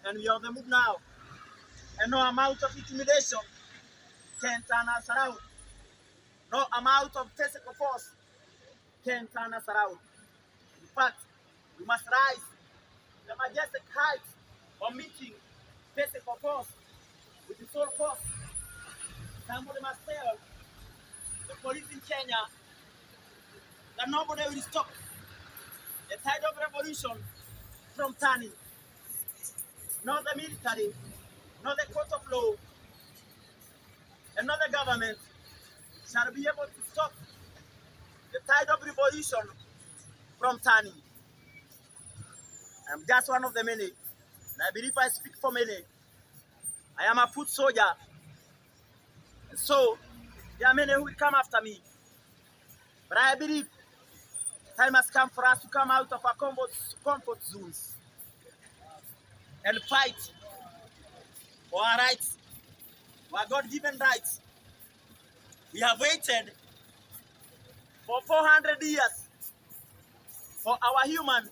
and we are on the move now. And no amount of intimidation can turn us around. No amount of physical force can turn us around. In fact, we must rise the majestic heights of meeting physical force with the soul force. Somebody must tell the police in Kenya that nobody will stop the tide of revolution from turning. Not the military, not the court of law, and not the government shall be able to stop the tide of revolution from turning. I'm just one of the many, and I believe I speak for many. I am a foot soldier, and so there are many who will come after me. But I believe time has come for us to come out of our comfort zones and fight for our rights, for our God-given rights. We have waited for 400 years for our human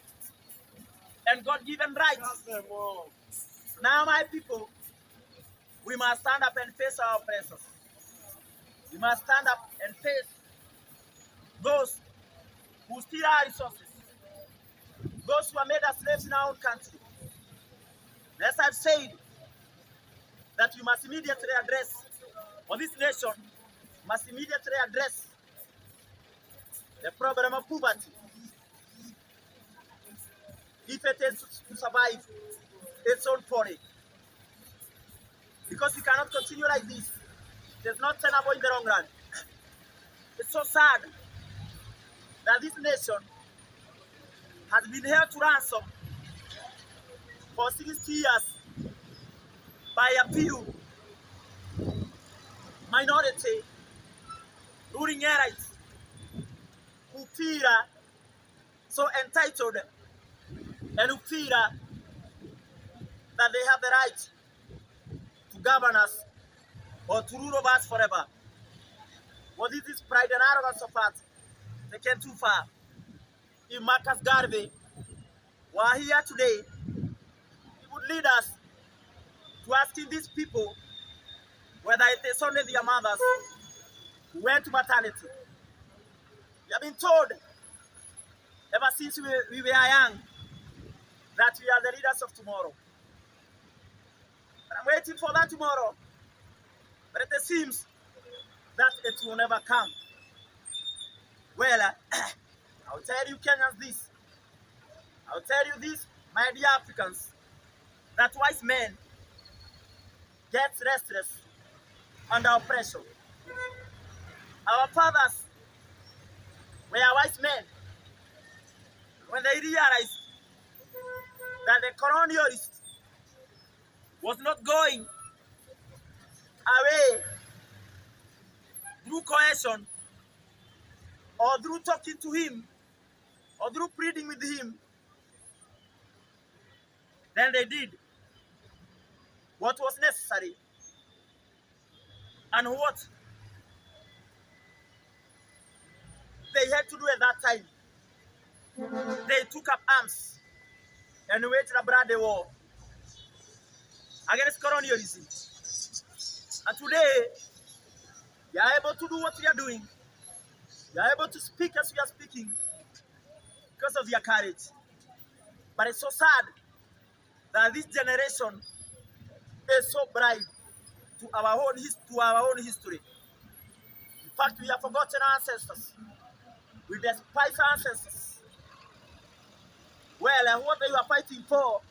and God-given rights. Now, my people, we must stand up and face our oppressors. We must stand up and face those who steal our resources, those who have made us slaves in our own country. As I've said, that we must immediately address, or this nation must immediately address the problem of poverty if it is to survive its own foreign. Because we cannot continue like this. It's not tenable in the long run. It's so sad that this nation has been held to ransom for 60 years by a few minority ruling elites who feel so entitled and who feel that they have the right to govern us or to rule over us forever. What is this pride and arrogance of us taken too far? If Marcus Garvey were here today, he would lead us to asking these people whether it is only their mothers who went to maternity. We have been told ever since we were young that we are the leaders of tomorrow. But I'm waiting for that tomorrow. But it seems that it will never come. Well, I'll tell you Kenyans this. I'll tell you this, my dear Africans, that wise men get restless under oppression. Our fathers were wise men when they realized that the colonialist was not going away through coercion or through talking to him or through pleading with him. Then they did what was necessary and what they had to do at that time. They took up arms and waged a bloody war against colonialism. And today, we are able to do what we are doing. We are able to speak as we are speaking because of their courage. But it's so sad that this generation is so blind to our own history. In fact, we have forgotten our ancestors. We despise our ancestors. Well, what they were fighting for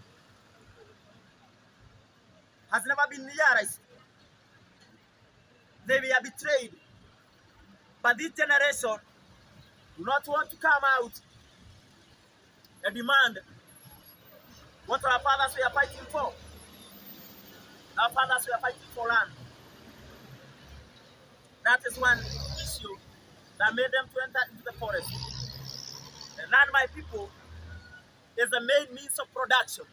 has never been realized. They were betrayed. But this generation do not want to come out and demand what our fathers were fighting for. Our fathers were fighting for land. That is one issue that made them to enter into the forest. The land, my people, is the main means of production.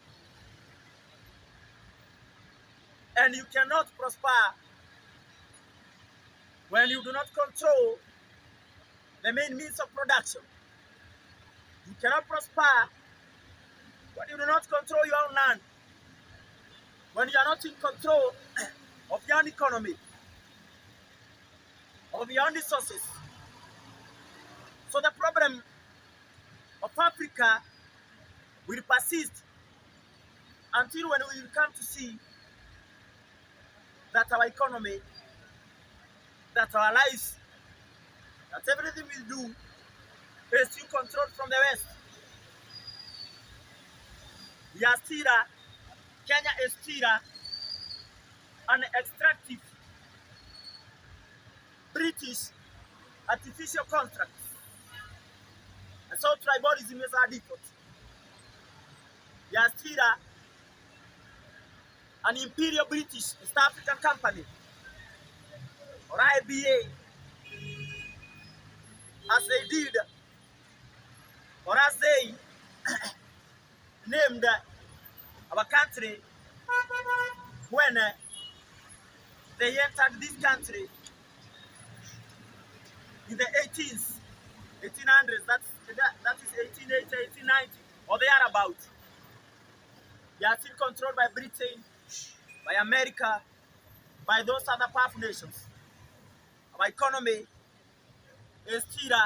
And you cannot prosper when you do not control the main means of production. You cannot prosper when you do not control your own land. when you are not in control of your own economy, of your own resources. So the problem of Africa will persist until when we will come to see that our economy, that our lives, that everything we do is still controlled from the West. We are still, Kenya is still an extractive British artificial construct. And so tribalism is our default. We are still an imperial British East African company, or IBA, as they did, or as they named our country when they entered this country in the 1800s, that is 1880, 1890, or thereabouts. They are still controlled by Britain, by America, by those other powerful nations. Our economy is still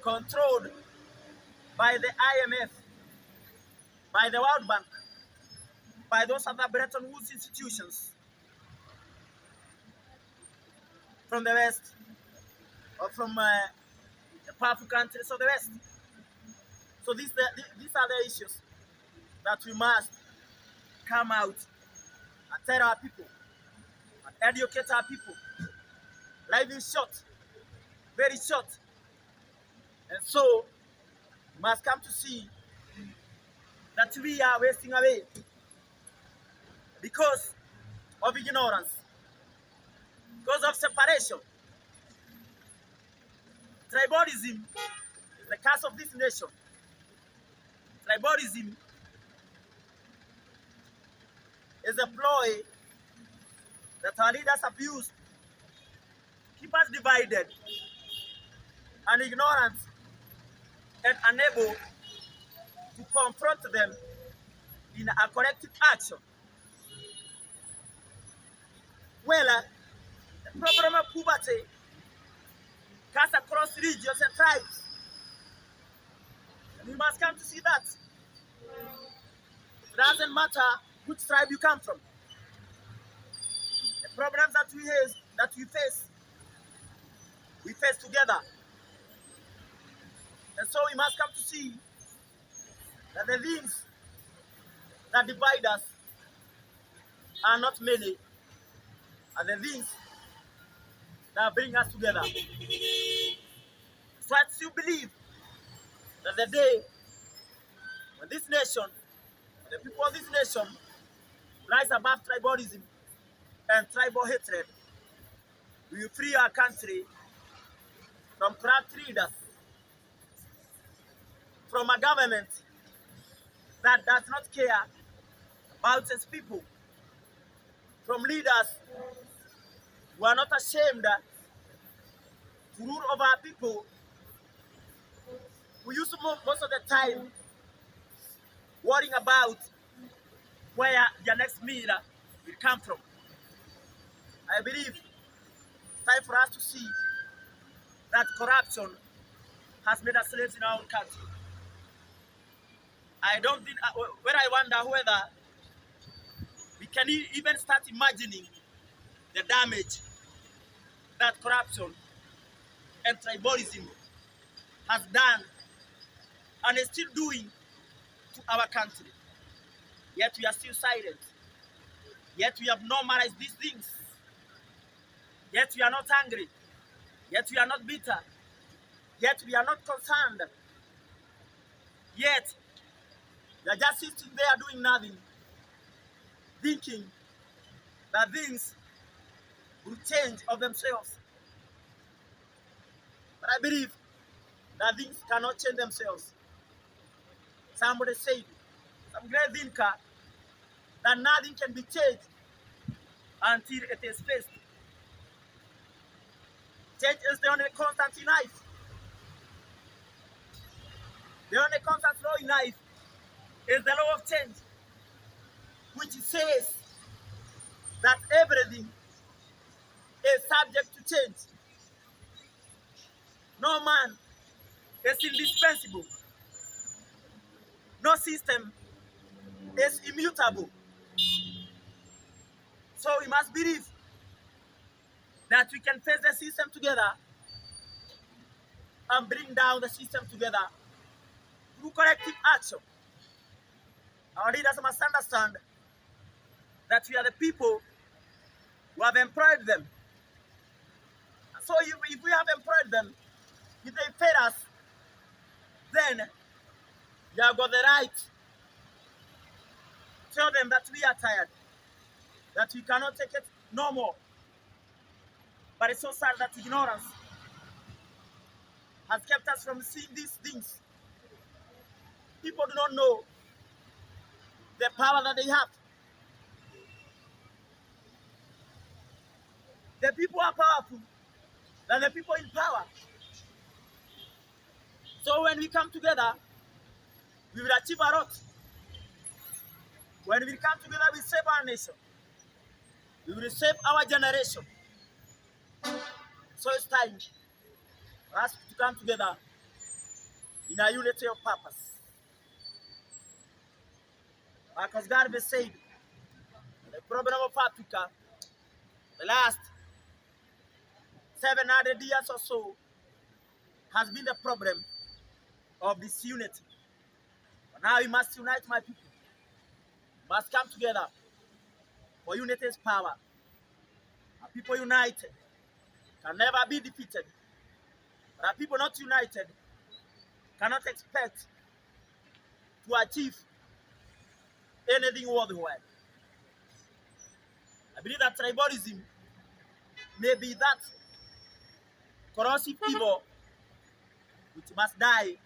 controlled by the IMF, by the World Bank, by those other Bretton Woods institutions from the West, or from the powerful countries of the West. So these are the issues that we must come out and tell our people and educate our people. Life is short, very short. And so we must come to see that we are wasting away because of ignorance, because of separation. Tribalism is the curse of this nation. Tribalism is a ploy that our leaders abuse to keep us divided and ignorant and unable to confront them in a collective action. Well, the problem of poverty cuts across regions and tribes. And we must come to see that. It doesn't matter which tribe you come from. The problems that we face together. And so we must come to see that the things that divide us are not many, and the things that bring us together. So I still believe that the day when this nation, the people of this nation, rise above tribalism and tribal hatred, we will free our country from corrupt leaders, from a government that does not care about its people, from leaders who are not ashamed to rule over our people, who used to most of the time worrying about where their next meal will come from. I believe it's time for us to see that corruption has made us slaves in our own country. I don't think, when I wonder whether we can even start imagining the damage that corruption and tribalism has done and is still doing to our country. Yet we are still silent. Yet we have normalized these things. Yet we are not angry. Yet we are not bitter. Yet we are not concerned. Yet we are just sitting there doing nothing, thinking that things will change of themselves. But I believe that things cannot change themselves. Somebody said, some great thinker, that nothing can be changed until it is faced. Change is the only constant in life. The only constant law in life is the law of change. which says that everything is subject to change. No man is indispensable. No system is immutable. So we must believe that we can face the system together and bring down the system together through collective action. Our leaders must understand that we are the people who have employed them. So if we have employed them, if they pay us, then they have got the right to tell them that we are tired, that we cannot take it no more. But it's so sad that ignorance has kept us from seeing these things. People do not know the power that they have. The people are powerful than the people in power. So when we come together, we will achieve a lot. When we come together, we save our nation. We will save our generation. So it's time for us to come together in a unity of purpose. Because God has said, the problem of Africa, the last 700 years or so, has been the problem of disunity. But now we must unite, my people. We must come together, for unity is power. And people united can never be defeated. But people not united cannot expect to achieve anything worthwhile. I believe that tribalism may be that corrosive evil which must die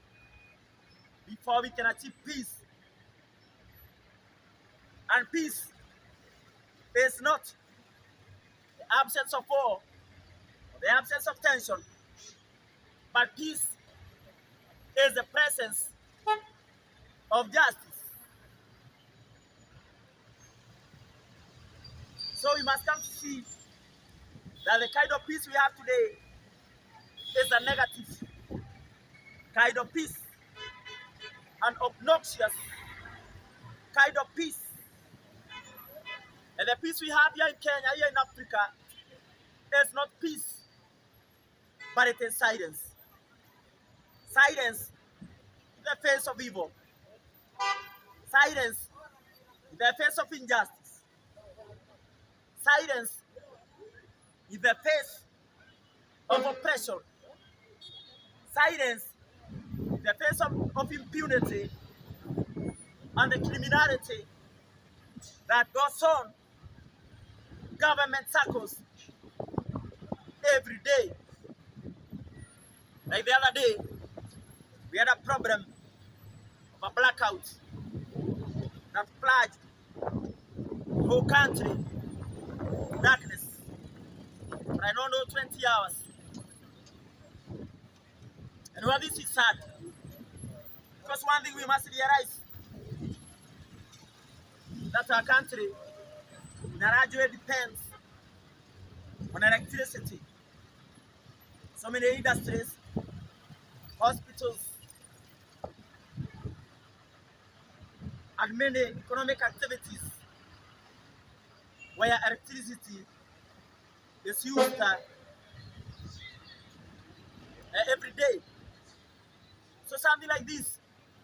before we can achieve peace. And peace is not the absence of war, or the absence of tension, but peace is the presence of justice. So we must come to see that the kind of peace we have today is a negative kind of peace, an obnoxious kind of peace. And the peace we have here in Kenya, here in Africa, is not peace, but it is silence. Silence in the face of evil. Silence in the face of injustice. Silence in the face of oppression. Silence in the face of impunity and the criminality that goes on government circles every day. Like the other day, we had a problem of a blackout that plunged the whole country in darkness for I don't know 20 hours. And well, this is sad, because one thing we must realize, that our country in a large way depends on electricity. So many industries, hospitals, and many economic activities where electricity is used every day. So something like this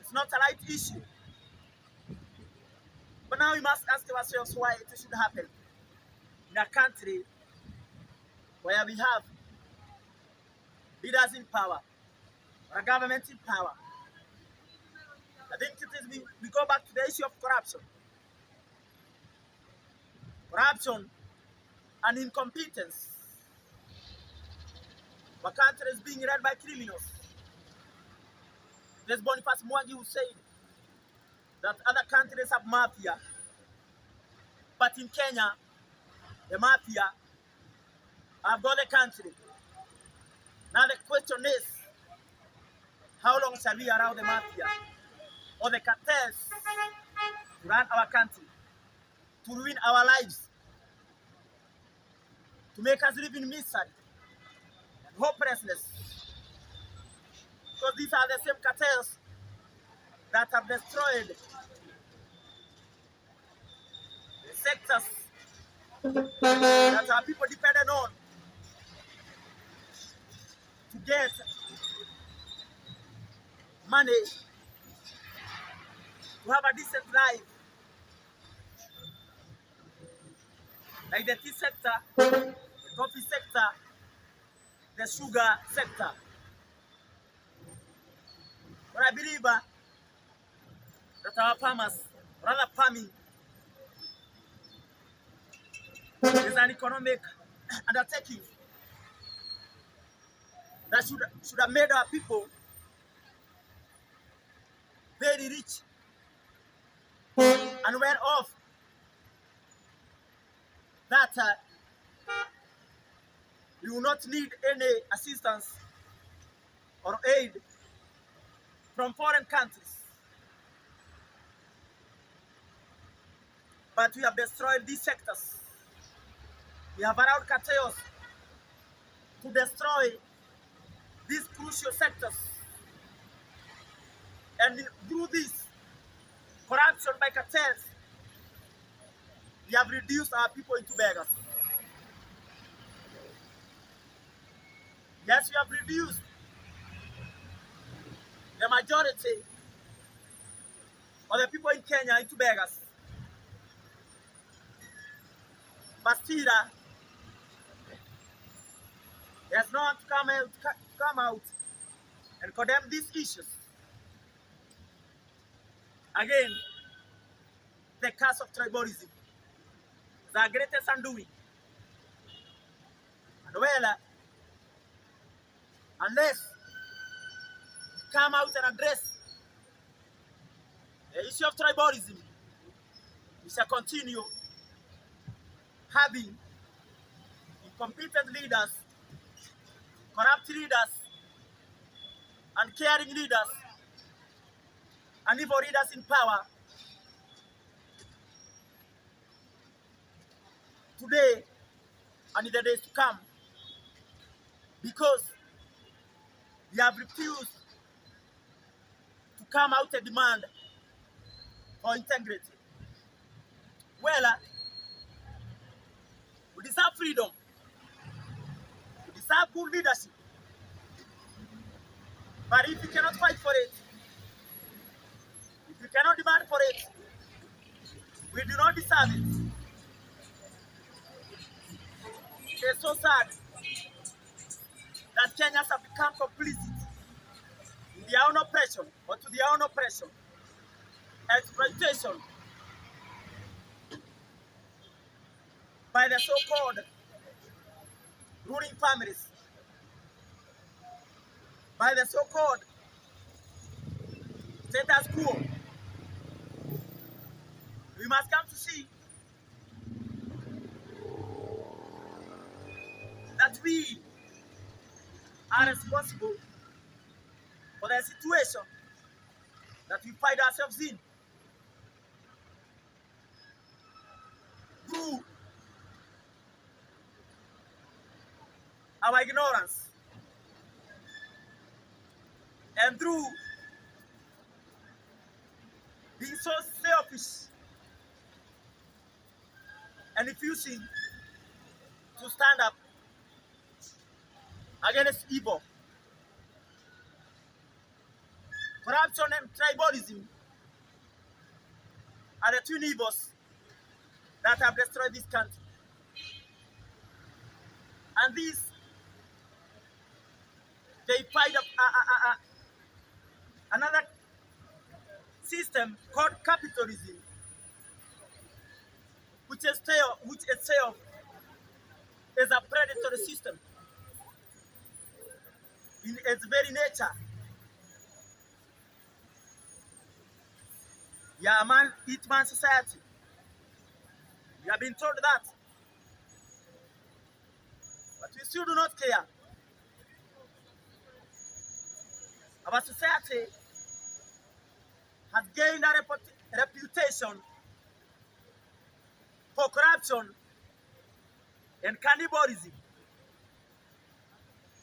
is not a light issue. But now we must ask ourselves why it should happen in a country where we have leaders in power, or a government in power. I think it is we go back to the issue of corruption. Corruption and incompetence. Our country is being led by criminals. There's Boniface Mwangi who said that other countries have mafia, but in Kenya, the mafia have got the country. Now the question is, how long shall we allow the mafia or the cartels to run our country? to ruin our lives, to make us live in misery and hopelessness. Because these are the same cartels that have destroyed the sectors that our people depended on to get money, to have a decent life, like the tea sector, the coffee sector, the sugar sector. But I believe that our farmers, rather farming, is an economic undertaking that should have made our people very rich and well off. That you will not need any assistance or aid from foreign countries. But we have destroyed these sectors. We have allowed cartels to destroy these crucial sectors. And through this corruption by cartels, we have reduced our people into beggars. Yes, we have reduced the majority of the people in Kenya into beggars. But still, there's no one to come out and condemn these issues. Again, the curse of tribalism is our greatest undoing. And well, unless we come out and address the issue of tribalism, we shall continue having incompetent leaders, corrupt leaders, uncaring leaders, and evil leaders in power today and in the days to come, because we have refused to come out and demand for integrity. Well, we deserve freedom. We deserve good leadership. But if we cannot fight for it, if we cannot demand for it, we do not deserve it. It's so sad that Kenyans have become complicit in their own oppression, or to their own oppression, exploitation by the so-called ruling families, by the so-called status quo. We must come to see that we are responsible for the situation that we find ourselves in through our ignorance and through being so selfish and refusing to stand up against evil. Corruption and tribalism are the twin evils that have destroyed this country. And these, they find another system called capitalism, which itself is a predatory system in its very nature. Yeah, man, eat man society. We have been told that. But we still do not care. Our society has gained a reputation for corruption and cannibalism.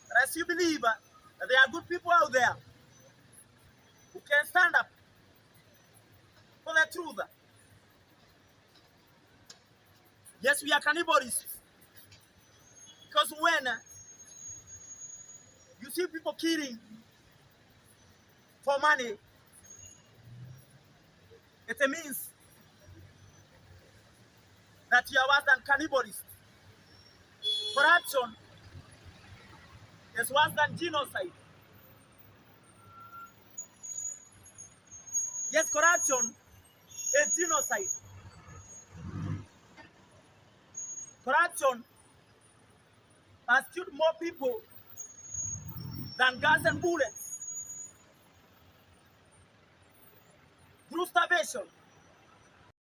But as you believe that there are good people out there who can stand up for the truth. Yes, we are cannibalists. Because when you see people killing for money, it means that you are worse than cannibalists. Corruption is worse than genocide. Yes, corruption is genocide. Corruption has killed more people than guns and bullets through starvation,